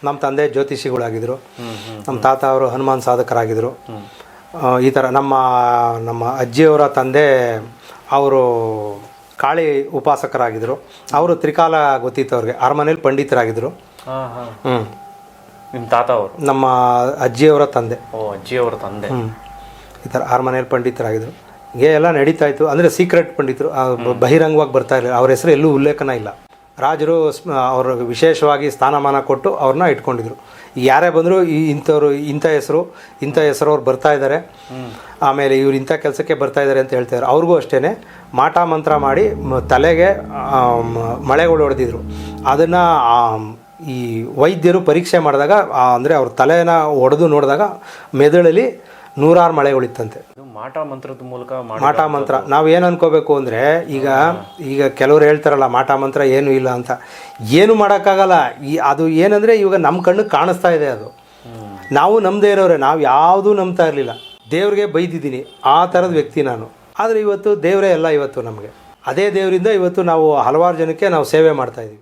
ನಮ್ಮ ತಂದೆ ಜ್ಯೋತಿಷಿಗಳಾಗಿದ್ದರು, ನಮ್ಮ ತಾತ ಅವರು ಹನುಮಾನ್ ಸಾಧಕರಾಗಿದ್ದರು. ಈ ಥರ ನಮ್ಮ ಅಜ್ಜಿಯವರ ತಂದೆ ಅವರು ಕಾಳಿ ಉಪಾಸಕರಾಗಿದ್ದರು. ಅವರು ತ್ರಿಕಾಲ ಗೊತ್ತಿತ್ತು ಅವ್ರಿಗೆ, ಅರಮನೇಲಿ ಪಂಡಿತರಾಗಿದ್ದರು. ನಿಮ್ಮ ತಾತ ಅವರು ನಮ್ಮ ಅಜ್ಜಿಯವರ ತಂದೆ. ಅಜ್ಜಿಯವರ ತಂದೆ ಈ ಥರ ಅರಮನೇಲಿ ಪಂಡಿತರಾಗಿದ್ದರು. ಹೀಗೆ ಎಲ್ಲ ನಡೀತಾ ಇತ್ತು. ಅಂದರೆ ಸೀಕ್ರೆಟ್ ಪಂಡಿತರು, ಬಹಿರಂಗವಾಗಿ ಬರ್ತಾ ಇರಲಿಲ್ಲ. ಅವ್ರ ಹೆಸರು ಎಲ್ಲೂ ಉಲ್ಲೇಖನ ಇಲ್ಲ. ರಾಜರು ಅವ್ರಿಗೆ ವಿಶೇಷವಾಗಿ ಸ್ಥಾನಮಾನ ಕೊಟ್ಟು ಅವ್ರನ್ನ ಇಟ್ಕೊಂಡಿದ್ರು. ಯಾರೇ ಬಂದರೂ ಇಂಥವ್ರು ಇಂಥ ಹೆಸರು ಅವ್ರು ಬರ್ತಾ ಇದ್ದಾರೆ, ಆಮೇಲೆ ಇವ್ರು ಇಂಥ ಕೆಲಸಕ್ಕೆ ಬರ್ತಾ ಇದ್ದಾರೆ ಅಂತ ಹೇಳ್ತಾಯಿದ್ರು. ಅವ್ರಿಗೂ ಅಷ್ಟೇ ಮಾಟ ಮಂತ್ರ ಮಾಡಿ ತಲೆಗೆ ಮಳೆಗಳು ಹೊಡೆದಿದ್ರು. ಅದನ್ನು ಈ ವೈದ್ಯರು ಪರೀಕ್ಷೆ ಮಾಡಿದಾಗ, ಅಂದರೆ ಅವ್ರ ತಲೆನ ಹೊಡೆದು ನೋಡಿದಾಗ ಮೆದುಳಲ್ಲಿ 100 ಮಳೆಗಳಿತ್ತಂತೆ. ಮಾಟ ಮಂತ್ರದ ಮೂಲಕ ಮಾಟ ಮಂತ್ರ ನಾವು ಏನು ಅನ್ಕೋಬೇಕು ಅಂದರೆ, ಈಗ ಕೆಲವರು ಹೇಳ್ತಾರಲ್ಲ ಮಾಟ ಮಂತ್ರ ಏನೂ ಇಲ್ಲ ಅಂತ. ಏನು ಮಾಡೋಕ್ಕಾಗಲ್ಲ. ಅದು ಏನಂದರೆ ಇವಾಗ ನಮ್ಮ ಕಣ್ಣಿಗೆ ಕಾಣಿಸ್ತಾ ಇದೆ. ಅದು ನಾವು ನಂಬದೇ ಇರೋರೆ, ನಾವು ಯಾವುದೂ ನಂಬ್ತಾ ಇರಲಿಲ್ಲ. ದೇವ್ರಿಗೆ ಬೈದಿದ್ದೀನಿ, ಆ ಥರದ ವ್ಯಕ್ತಿ ನಾನು. ಆದರೆ ಇವತ್ತು ದೇವರೇ ಎಲ್ಲ ಇವತ್ತು ನಮಗೆ. ಅದೇ ದೇವರಿಂದ ಇವತ್ತು ನಾವು ಹಲವಾರು ಜನಕ್ಕೆ ನಾವು ಸೇವೆ ಮಾಡ್ತಾಯಿದ್ದೀವಿ.